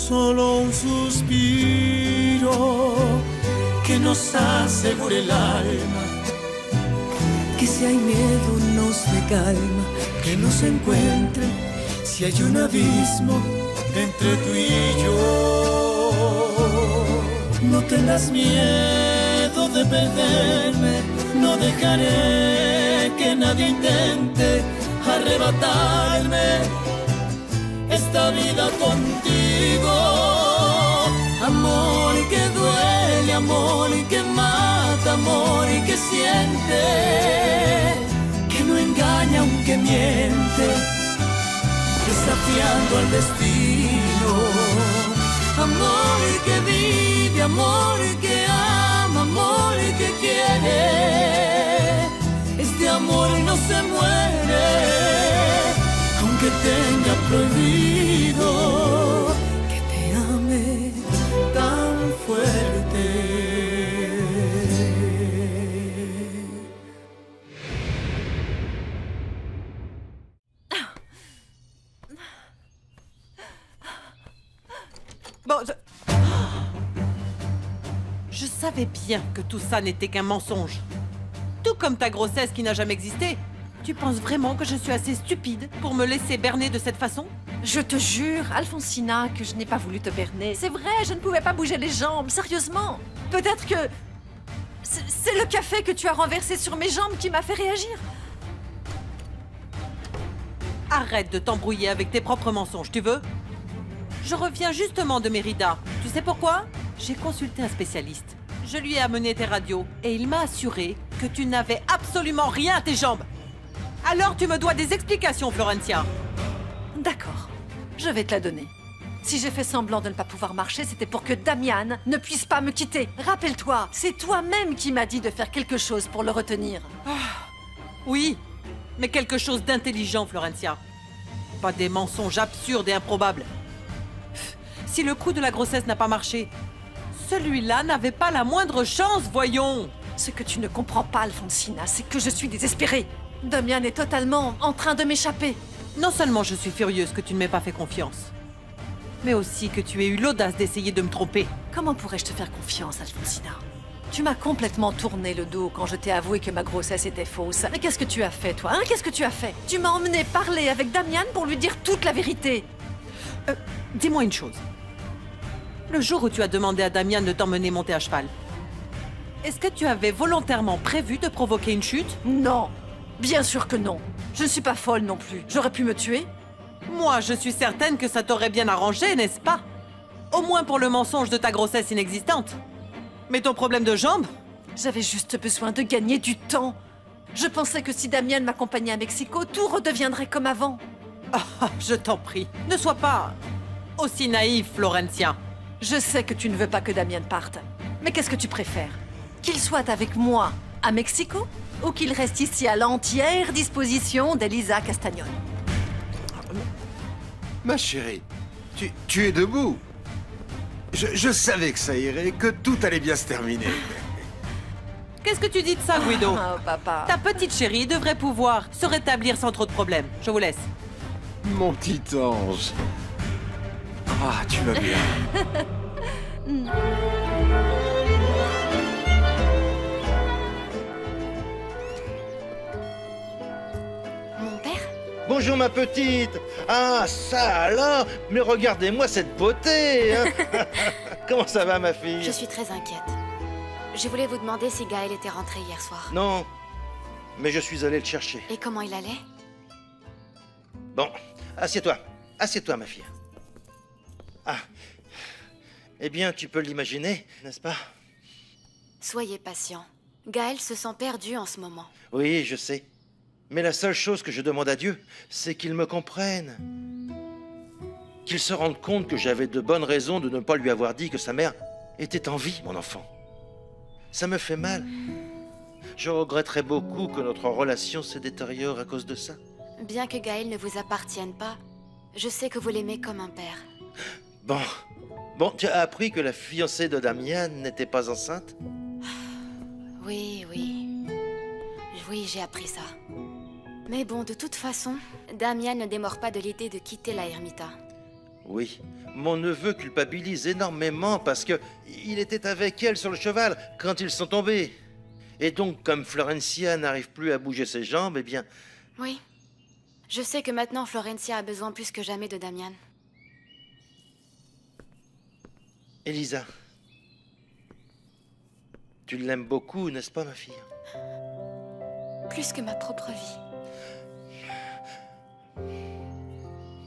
solo un suspiro que nos asegure el alma, que si hay miedo nos dé calma, que nos encuentre si hay un abismo entre tú y yo. No tengas miedo de perderme, no dejaré que nadie intente arrebatarme esta vida contigo. Amor que duele, amor que mata, amor que siente, que no engaña aunque miente, desafiando al destino. Amor que vive, amor que ama, amor que quiere. Este amor no se muere, aunque tenga prohibido que te ame tan fuerte. Bon, je savais bien que tout ça n'était qu'un mensonge. Tout comme ta grossesse qui n'a jamais existé. Tu penses vraiment que je suis assez stupide pour me laisser berner de cette façon? Je te jure, Alfonsina, que je n'ai pas voulu te berner. C'est vrai, je ne pouvais pas bouger les jambes, sérieusement. Peut-être que... c'est le café que tu as renversé sur mes jambes qui m'a fait réagir. Arrête de t'embrouiller avec tes propres mensonges, tu veux? Je reviens justement de Mérida. Tu sais pourquoi? J'ai consulté un spécialiste. Je lui ai amené tes radios et il m'a assuré que tu n'avais absolument rien à tes jambes. Alors tu me dois des explications, Florencia. D'accord, je vais te la donner. Si j'ai fait semblant de ne pas pouvoir marcher, c'était pour que Damian ne puisse pas me quitter. Rappelle-toi, c'est toi-même qui m'as dit de faire quelque chose pour le retenir. Oui, mais quelque chose d'intelligent, Florencia. Pas des mensonges absurdes et improbables. Si le coup de la grossesse n'a pas marché, celui-là n'avait pas la moindre chance, voyons. Ce que tu ne comprends pas, Alfonsina, c'est que je suis désespérée. Damian est totalement en train de m'échapper. Non seulement je suis furieuse que tu ne m'aies pas fait confiance, mais aussi que tu aies eu l'audace d'essayer de me tromper. Comment pourrais-je te faire confiance, Alfonsina? Tu m'as complètement tourné le dos quand je t'ai avoué que ma grossesse était fausse. Mais qu'est-ce que tu as fait, toi, hein? Qu'est-ce que tu as fait? Tu m'as emmené parler avec Damian pour lui dire toute la vérité. Dis-moi une chose. Le jour où tu as demandé à Damian de t'emmener monter à cheval, est-ce que tu avais volontairement prévu de provoquer une chute? Non, bien sûr que non. Je ne suis pas folle non plus. J'aurais pu me tuer. Moi, je suis certaine que ça t'aurait bien arrangé, n'est-ce pas? Au moins pour le mensonge de ta grossesse inexistante. Mais ton problème de jambe? J'avais juste besoin de gagner du temps. Je pensais que si Damian m'accompagnait à Mexico, tout redeviendrait comme avant. Ah, je t'en prie, ne sois pas aussi naïf, Florencia. Je sais que tu ne veux pas que Damian parte. Mais qu'est-ce que tu préfères? Qu'il soit avec moi à Mexico ou qu'il reste ici à l'entière disposition d'Elisa Castagnol? Ma chérie, tu es debout. Je savais que ça irait, que tout allait bien se terminer. Qu'est-ce que tu dis de ça, Guido? Oh, papa. Ta petite chérie devrait pouvoir se rétablir sans trop de problèmes. Je vous laisse. Mon petit ange. Ah, tu vas bien. Mon père? Bonjour ma petite. Ah ça alors. Mais regardez-moi cette beauté hein. Comment ça va ma fille? Je suis très inquiète. Je voulais vous demander si Gaël était rentré hier soir. Non, mais je suis allé le chercher. Et comment il allait? Bon, assieds-toi. Assieds-toi ma fille. Ah. Eh bien, tu peux l'imaginer, n'est-ce pas? Soyez patient. Gaël se sent perdu en ce moment. Oui, je sais. Mais la seule chose que je demande à Dieu, c'est qu'il me comprenne. Qu'il se rende compte que j'avais de bonnes raisons de ne pas lui avoir dit que sa mère était en vie, mon enfant. Ça me fait mal. Je regretterais beaucoup que notre relation se détériore à cause de ça. Bien que Gaël ne vous appartienne pas, je sais que vous l'aimez comme un père. Bon, tu as appris que la fiancée de Damian n'était pas enceinte? Oui, j'ai appris ça. Mais bon, de toute façon, Damian ne démord pas de l'idée de quitter la Ermita. Oui, mon neveu culpabilise énormément parce que il était avec elle sur le cheval quand ils sont tombés. Et donc, comme Florencia n'arrive plus à bouger ses jambes, eh bien... Oui. Je sais que maintenant Florencia a besoin plus que jamais de Damian. Elisa, tu l'aimes beaucoup, n'est-ce pas, ma fille? Plus que ma propre vie.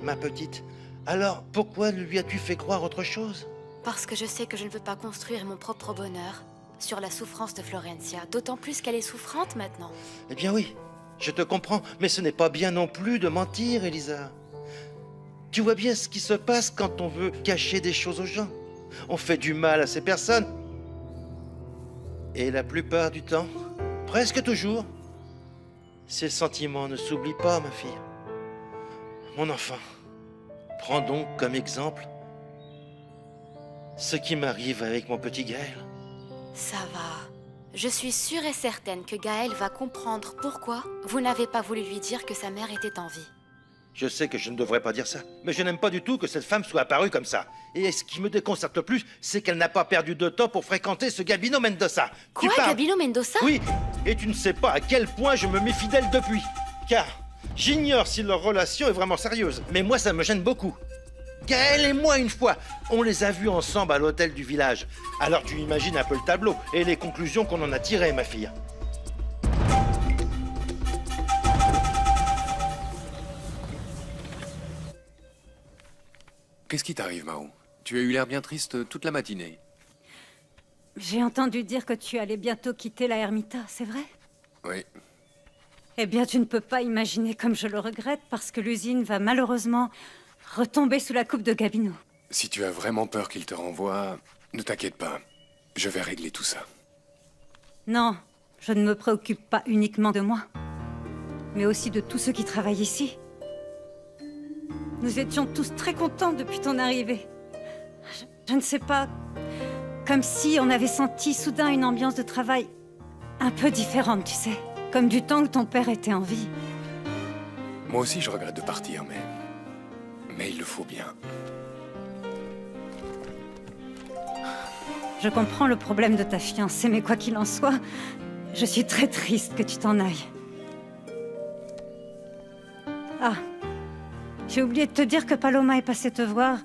Ma petite, alors pourquoi lui as-tu fait croire autre chose? Parce que je sais que je ne veux pas construire mon propre bonheur sur la souffrance de Florencia, d'autant plus qu'elle est souffrante maintenant. Eh bien oui, je te comprends, mais ce n'est pas bien non plus de mentir, Elisa. Tu vois bien ce qui se passe quand on veut cacher des choses aux gens. On fait du mal à ces personnes. Et la plupart du temps, presque toujours, ces sentiments ne s'oublient pas, ma fille. Mon enfant, prends donc comme exemple ce qui m'arrive avec mon petit Gaël. Ça va. Je suis sûre et certaine que Gaël va comprendre pourquoi vous n'avez pas voulu lui dire que sa mère était en vie. Je sais que je ne devrais pas dire ça, mais je n'aime pas du tout que cette femme soit apparue comme ça. Et ce qui me déconcerte le plus, c'est qu'elle n'a pas perdu de temps pour fréquenter ce Gabino Mendoza. Quoi, Gabino Mendoza? Oui, et tu ne sais pas à quel point je me méfie d'elle depuis. Car j'ignore si leur relation est vraiment sérieuse, mais moi ça me gêne beaucoup. Gaël et moi, une fois, on les a vus ensemble à l'hôtel du village. Alors tu imagines un peu le tableau et les conclusions qu'on en a tirées, ma fille. Qu'est-ce qui t'arrive, Mao? Tu as eu l'air bien triste toute la matinée. J'ai entendu dire que tu allais bientôt quitter la Ermita, c'est vrai? Oui. Eh bien, tu ne peux pas imaginer comme je le regrette, parce que l'usine va malheureusement retomber sous la coupe de Gabino. Si tu as vraiment peur qu'il te renvoie, ne t'inquiète pas. Je vais régler tout ça. Non, je ne me préoccupe pas uniquement de moi, mais aussi de tous ceux qui travaillent ici. Nous étions tous très contents depuis ton arrivée. Je ne sais pas, comme si on avait senti soudain une ambiance de travail un peu différente, tu sais. Comme du temps que ton père était en vie. Moi aussi, je regrette de partir, mais il le faut bien. Je comprends le problème de ta fiancée, mais quoi qu'il en soit, je suis très triste que tu t'en ailles. Ah, j'ai oublié de te dire que Paloma est passée te voir.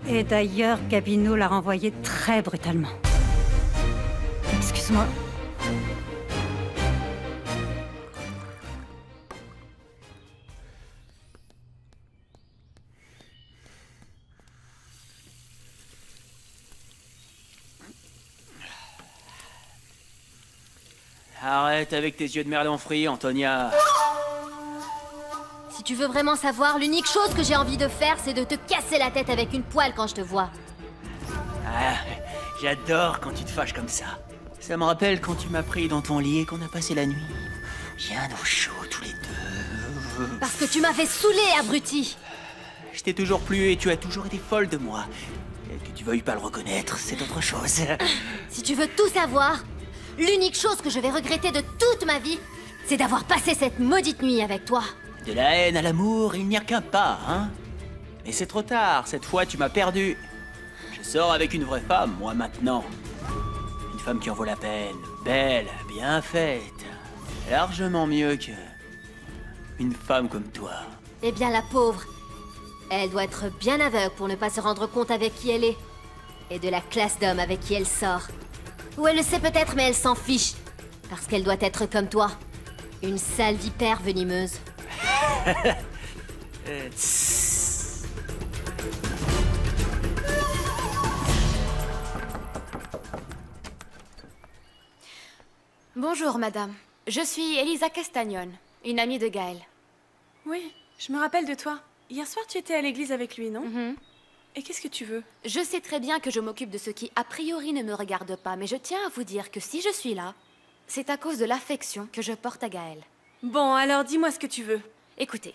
Et d'ailleurs, Gabino l'a renvoyée très brutalement. Excuse-moi. Arrête avec tes yeux de merdon frit, Antonia. Si tu veux vraiment savoir, l'unique chose que j'ai envie de faire, c'est de te casser la tête avec une poêle quand je te vois. Ah, j'adore quand tu te fâches comme ça. Ça me rappelle quand tu m'as pris dans ton lit et qu'on a passé la nuit. Bien au chaud tous les deux. Parce que tu m'as fait saouler, abruti. Je t'ai toujours plu et tu as toujours été folle de moi. Que tu veuilles pas le reconnaître, c'est autre chose. Si tu veux tout savoir, l'unique chose que je vais regretter de toute ma vie, c'est d'avoir passé cette maudite nuit avec toi. De la haine à l'amour, il n'y a qu'un pas, hein. Mais c'est trop tard, cette fois tu m'as perdu. Je sors avec une vraie femme, moi, maintenant. Une femme qui en vaut la peine, belle, bien faite. Largement mieux que... une femme comme toi. Eh bien, la pauvre, elle doit être bien aveugle pour ne pas se rendre compte avec qui elle est. Et de la classe d'homme avec qui elle sort. Ou elle le sait peut-être, mais elle s'en fiche. Parce qu'elle doit être comme toi. Une sale vipère venimeuse. Bonjour, madame. Je suis Elisa Castagnone, une amie de Gaël. Oui, je me rappelle de toi. Hier soir, tu étais à l'église avec lui, non? Et qu'est-ce que tu veux? Je sais très bien que je m'occupe de ce qui, a priori, ne me regarde pas, mais je tiens à vous dire que si je suis là, c'est à cause de l'affection que je porte à Gaël. Bon, alors dis-moi ce que tu veux. Écoutez,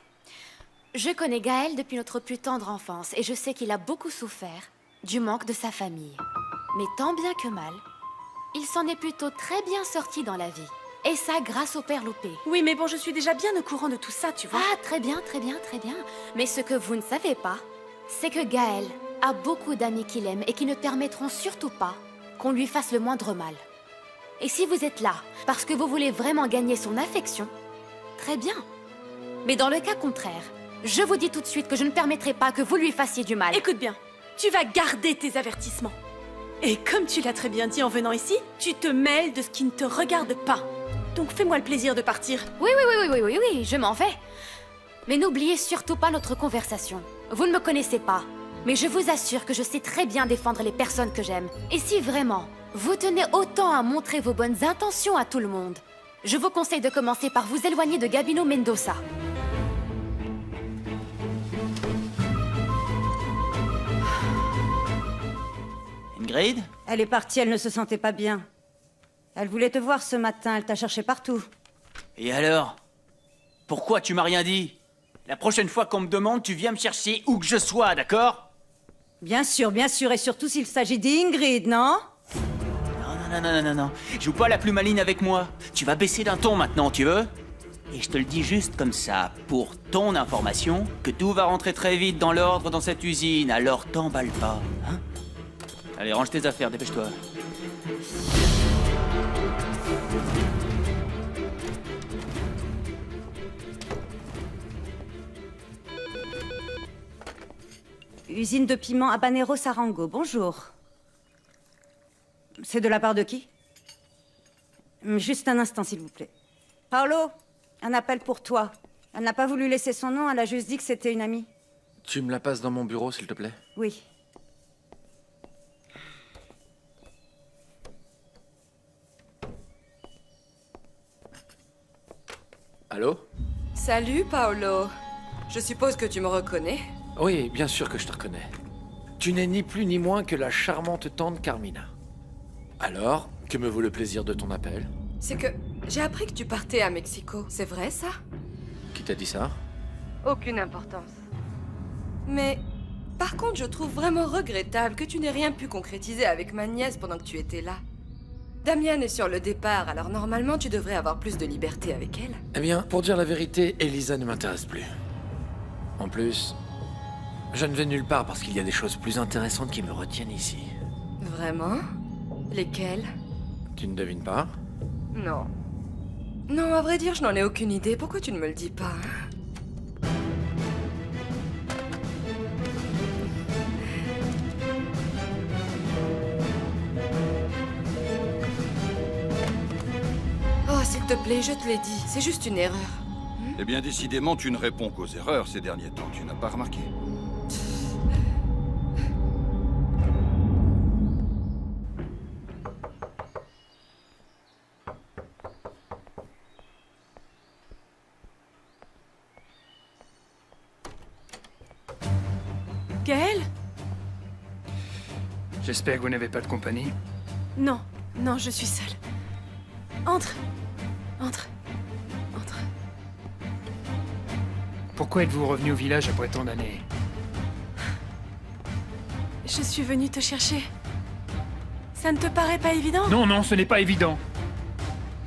je connais Gaël depuis notre plus tendre enfance et je sais qu'il a beaucoup souffert du manque de sa famille. Mais tant bien que mal, il s'en est plutôt très bien sorti dans la vie. Et ça grâce au père Loupé. Oui, mais bon, je suis déjà bien au courant de tout ça, tu vois. Ah, très bien, très bien, très bien. Mais ce que vous ne savez pas, c'est que Gaël a beaucoup d'amis qu'il aime et qui ne permettront surtout pas qu'on lui fasse le moindre mal. Et si vous êtes là parce que vous voulez vraiment gagner son affection, très bien. Mais dans le cas contraire, je vous dis tout de suite que je ne permettrai pas que vous lui fassiez du mal. Écoute bien, tu vas garder tes avertissements. Et comme tu l'as très bien dit en venant ici, tu te mêles de ce qui ne te regarde pas. Donc fais-moi le plaisir de partir. Oui, je m'en vais. Mais n'oubliez surtout pas notre conversation. Vous ne me connaissez pas, mais je vous assure que je sais très bien défendre les personnes que j'aime. Et si vraiment, vous tenez autant à montrer vos bonnes intentions à tout le monde, je vous conseille de commencer par vous éloigner de Gabino Mendoza. Ingrid? Elle est partie, elle ne se sentait pas bien. Elle voulait te voir ce matin, elle t'a cherché partout. Et alors? Pourquoi tu m'as rien dit? La prochaine fois qu'on me demande, tu viens me chercher où que je sois, d'accord? Bien sûr, et surtout s'il s'agit d'Ingrid, non? Non. Joue pas la plus maligne avec moi. Tu vas baisser d'un ton maintenant, tu veux? Et je te le dis juste comme ça, pour ton information, que tout va rentrer très vite dans l'ordre dans cette usine, alors t'emballe pas, hein? Allez, range tes affaires, dépêche-toi. Usine de piment Habanero Sarango, bonjour. C'est de la part de qui? Juste un instant, s'il vous plaît. Paolo, un appel pour toi. Elle n'a pas voulu laisser son nom, elle a juste dit que c'était une amie. Tu me la passes dans mon bureau, s'il te plaît? Oui. Allô? Salut, Paolo. Je suppose que tu me reconnais? Oui, bien sûr que je te reconnais. Tu n'es ni plus ni moins que la charmante tante Carmina. Alors, que me vaut le plaisir de ton appel? C'est que j'ai appris que tu partais à Mexico. C'est vrai, ça? Qui t'a dit ça? Aucune importance. Mais, par contre, je trouve vraiment regrettable que tu n'aies rien pu concrétiser avec ma nièce pendant que tu étais là. Damian est sur le départ, alors normalement tu devrais avoir plus de liberté avec elle. Eh bien, pour dire la vérité, Elisa ne m'intéresse plus. En plus, je ne vais nulle part parce qu'il y a des choses plus intéressantes qui me retiennent ici. Vraiment? Lesquelles? Tu ne devines pas? Non. Non, à vrai dire, je n'en ai aucune idée. Pourquoi tu ne me le dis pas, hein? Oh, s'il te plaît, je te l'ai dit. C'est juste une erreur. Eh bien, décidément, tu ne réponds qu'aux erreurs ces derniers temps. Tu n'as pas remarqué? Gaël? J'espère que vous n'avez pas de compagnie. Non, je suis seule. Entre. Pourquoi êtes-vous revenu au village après tant d'années? Je suis venue te chercher. Ça ne te paraît pas évident? Non, ce n'est pas évident.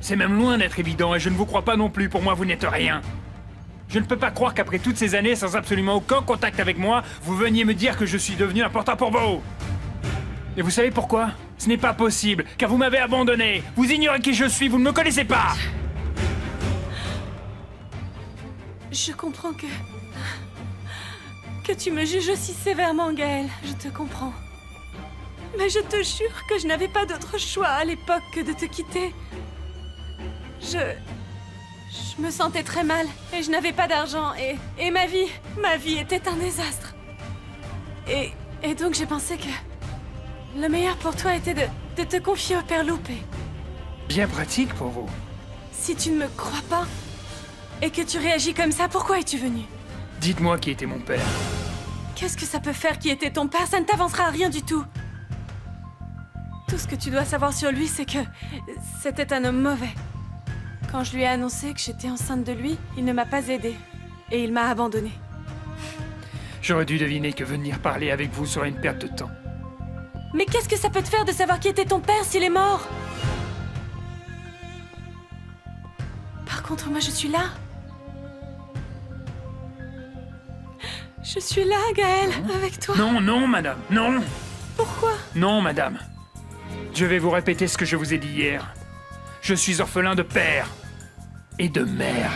C'est même loin d'être évident et je ne vous crois pas non plus. Pour moi, vous n'êtes rien. Je ne peux pas croire qu'après toutes ces années, sans absolument aucun contact avec moi, vous veniez me dire que je suis devenu un porte-à-porte. Et vous savez pourquoi? Ce n'est pas possible, car vous m'avez abandonné. Vous ignorez qui je suis, vous ne me connaissez pas. Je comprends que tu me juges aussi sévèrement, Gaël. Je te comprends. Mais je te jure que je n'avais pas d'autre choix à l'époque que de te quitter. Je me sentais très mal et je n'avais pas d'argent et ma vie était un désastre. Et donc j'ai pensé que le meilleur pour toi était de te confier au père Lupe. Bien pratique pour vous. Si tu ne me crois pas et que tu réagis comme ça, pourquoi es-tu venu? Dites-moi qui était mon père. Qu'est-ce que ça peut faire qui était ton père? Ça ne t'avancera à rien du tout. Tout ce que tu dois savoir sur lui, c'est que c'était un homme mauvais. Quand je lui ai annoncé que j'étais enceinte de lui, il ne m'a pas aidée. Et il m'a abandonnée. J'aurais dû deviner que venir parler avec vous serait une perte de temps. Mais qu'est-ce que ça peut te faire de savoir qui était ton père s'il est mort? Par contre, moi je suis là. Je suis là, Gaël, avec toi. Non, non, madame, non. Pourquoi? Non, madame. Je vais vous répéter ce que je vous ai dit hier. Je suis orphelin de père et de mère.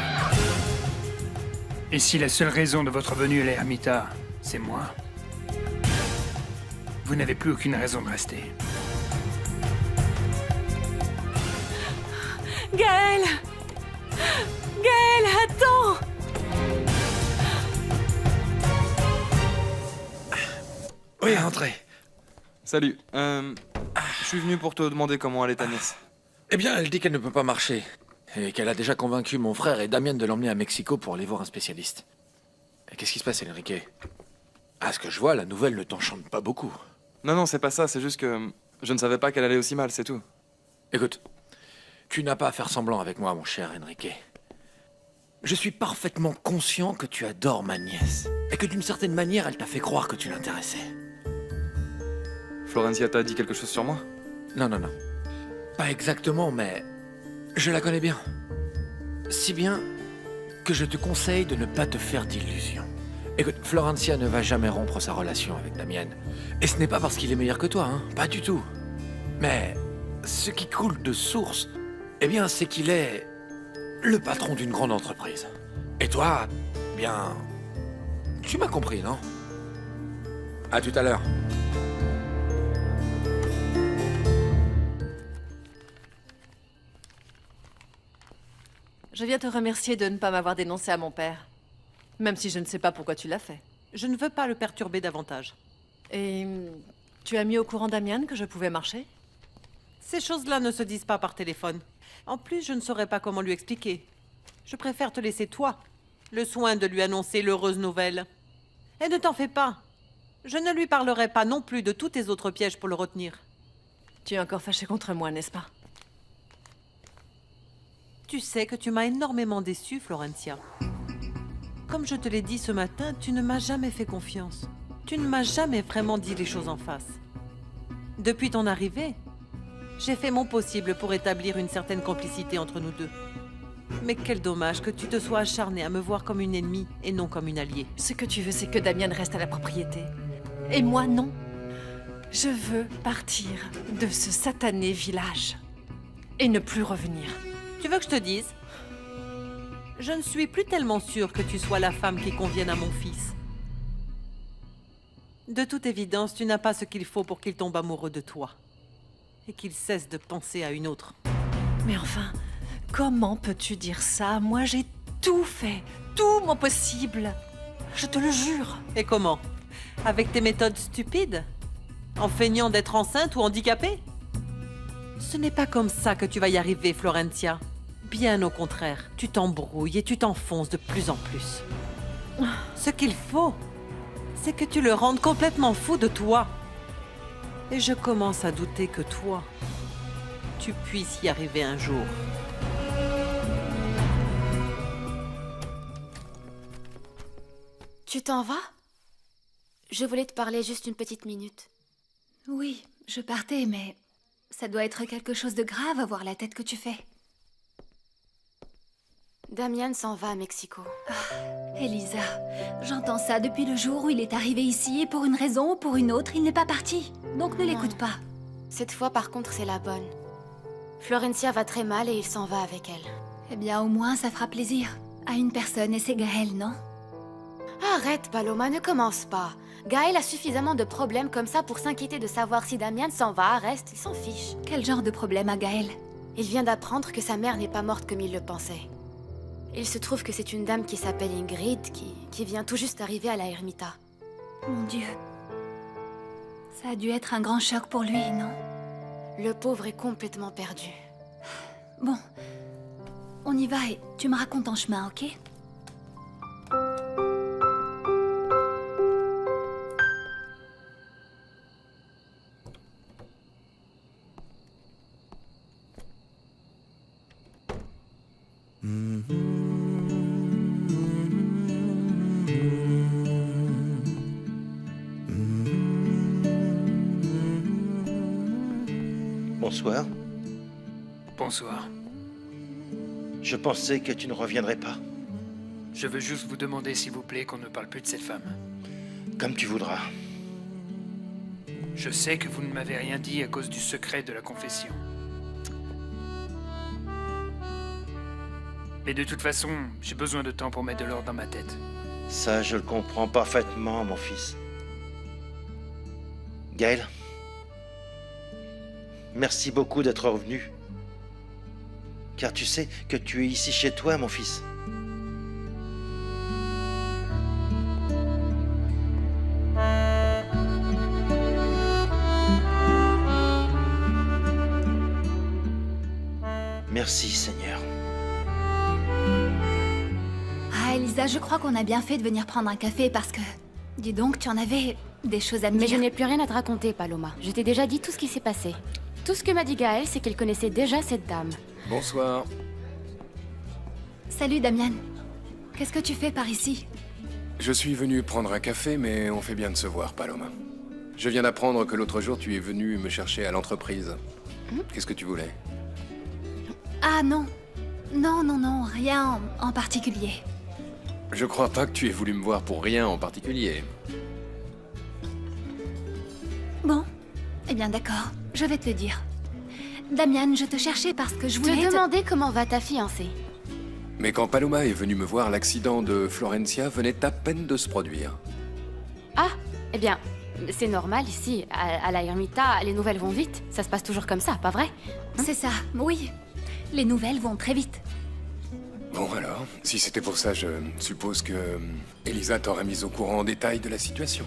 Et si la seule raison de votre venue à l'ermita, c'est moi, vous n'avez plus aucune raison de rester. Gaël! Gaël, attends! Oui, entrez. Salut. Je suis venu pour te demander comment allait ta nièce. Eh bien, elle dit qu'elle ne peut pas marcher. Et qu'elle a déjà convaincu mon frère et Damien de l'emmener à Mexico pour aller voir un spécialiste. Et qu'est-ce qui se passe, Enrique? À ce que je vois, la nouvelle ne t'enchante pas beaucoup. Non, non, c'est pas ça, c'est juste que je ne savais pas qu'elle allait aussi mal, c'est tout. Écoute, tu n'as pas à faire semblant avec moi, mon cher Enrique. Je suis parfaitement conscient que tu adores ma nièce. Et que d'une certaine manière, elle t'a fait croire que tu l'intéressais. Florencia t'a dit quelque chose sur moi? Non, non, non. Pas exactement, mais je la connais bien. Si bien que je te conseille de ne pas te faire d'illusions. Écoute, Florencia ne va jamais rompre sa relation avec Damien. Et ce n'est pas parce qu'il est meilleur que toi, hein. Pas du tout. Mais ce qui coule de source, eh bien, c'est qu'il est le patron d'une grande entreprise. Et toi, bien, tu m'as compris, non? À tout à l'heure. Je viens te remercier de ne pas m'avoir dénoncé à mon père. Même si je ne sais pas pourquoi tu l'as fait. Je ne veux pas le perturber davantage. Et tu as mis au courant Damien que je pouvais marcher? Ces choses-là ne se disent pas par téléphone. En plus, je ne saurais pas comment lui expliquer. Je préfère te laisser, toi, le soin de lui annoncer l'heureuse nouvelle. Et ne t'en fais pas. Je ne lui parlerai pas non plus de tous tes autres pièges pour le retenir. Tu es encore fâché contre moi, n'est-ce pas? Tu sais que tu m'as énormément déçue, Florencia. Comme je te l'ai dit ce matin, tu ne m'as jamais fait confiance. Tu ne m'as jamais vraiment dit les choses en face. Depuis ton arrivée, j'ai fait mon possible pour établir une certaine complicité entre nous deux. Mais quel dommage que tu te sois acharnée à me voir comme une ennemie et non comme une alliée. Ce que tu veux, c'est que Damien reste à la propriété. Et moi, non. Je veux partir de ce satané village. Et ne plus revenir. Tu veux que je te dise? Je ne suis plus tellement sûre que tu sois la femme qui convienne à mon fils. De toute évidence, tu n'as pas ce qu'il faut pour qu'il tombe amoureux de toi. Et qu'il cesse de penser à une autre. Mais enfin, comment peux-tu dire ça? Moi, j'ai tout fait. Tout mon possible. Je te le jure. Et comment? Avec tes méthodes stupides? En feignant d'être enceinte ou handicapée? Ce n'est pas comme ça que tu vas y arriver, Florencia. Bien au contraire, tu t'embrouilles et tu t'enfonces de plus en plus. Ce qu'il faut, c'est que tu le rendes complètement fou de toi. Et je commence à douter que toi, tu puisses y arriver un jour. Tu t'en vas? Je voulais te parler juste une petite minute. Oui, je partais, mais ça doit être quelque chose de grave à voir la tête que tu fais. Damien s'en va à Mexico. Elisa, j'entends ça depuis le jour où il est arrivé ici et pour une raison ou pour une autre, il n'est pas parti. Donc ne l'écoute pas. Cette fois, par contre, c'est la bonne. Florencia va très mal et il s'en va avec elle. Eh bien, au moins, ça fera plaisir à une personne et c'est Gaël, non? Arrête, Paloma, ne commence pas. Gaël a suffisamment de problèmes comme ça pour s'inquiéter de savoir si Damien s'en va, reste, il s'en fiche. Quel genre de problème a Gaël? Il vient d'apprendre que sa mère n'est pas morte comme il le pensait. Il se trouve que c'est une dame qui s'appelle Ingrid qui vient tout juste d'arriver à la ermita. Mon Dieu. Ça a dû être un grand choc pour lui, non? Le pauvre est complètement perdu. Bon, on y va et tu me racontes en chemin, ok? Bonsoir. Bonsoir. Je pensais que tu ne reviendrais pas. Je veux juste vous demander, s'il vous plaît, qu'on ne parle plus de cette femme. Comme tu voudras. Je sais que vous ne m'avez rien dit à cause du secret de la confession. Mais de toute façon, j'ai besoin de temps pour mettre de l'ordre dans ma tête. Ça, je le comprends parfaitement, mon fils. Gaël, merci beaucoup d'être revenu. Car tu sais que tu es ici chez toi, mon fils. Merci, Seigneur. Ah, Elisa, je crois qu'on a bien fait de venir prendre un café parce que... Dis donc, tu en avais des choses à me Mais dire. je n'ai plus rien à te raconter, Paloma. Je t'ai déjà dit tout ce qui s'est passé. Tout ce que m'a dit Gaël, c'est qu'il connaissait déjà cette dame. Bonsoir. Salut, Damian. Qu'est-ce que tu fais par ici? Je suis venu prendre un café, mais on fait bien de se voir, Paloma. Je viens d'apprendre que l'autre jour, tu es venu me chercher à l'entreprise. Qu'est-ce que tu voulais? Ah non. Non, rien en particulier. Je crois pas que tu aies voulu me voir pour rien en particulier. Bon, eh bien d'accord, je vais te le dire. Damian, je te cherchais parce que je voulais te demander comment va ta fiancée. Mais quand Paloma est venue me voir, l'accident de Florencia venait à peine de se produire. Ah, eh bien, c'est normal ici, à la Ermita, les nouvelles vont vite. Ça se passe toujours comme ça, pas vrai? C'est ça, oui. Les nouvelles vont très vite. Bon alors, si c'était pour ça, je suppose que Elisa t'aurait mis au courant en détail de la situation.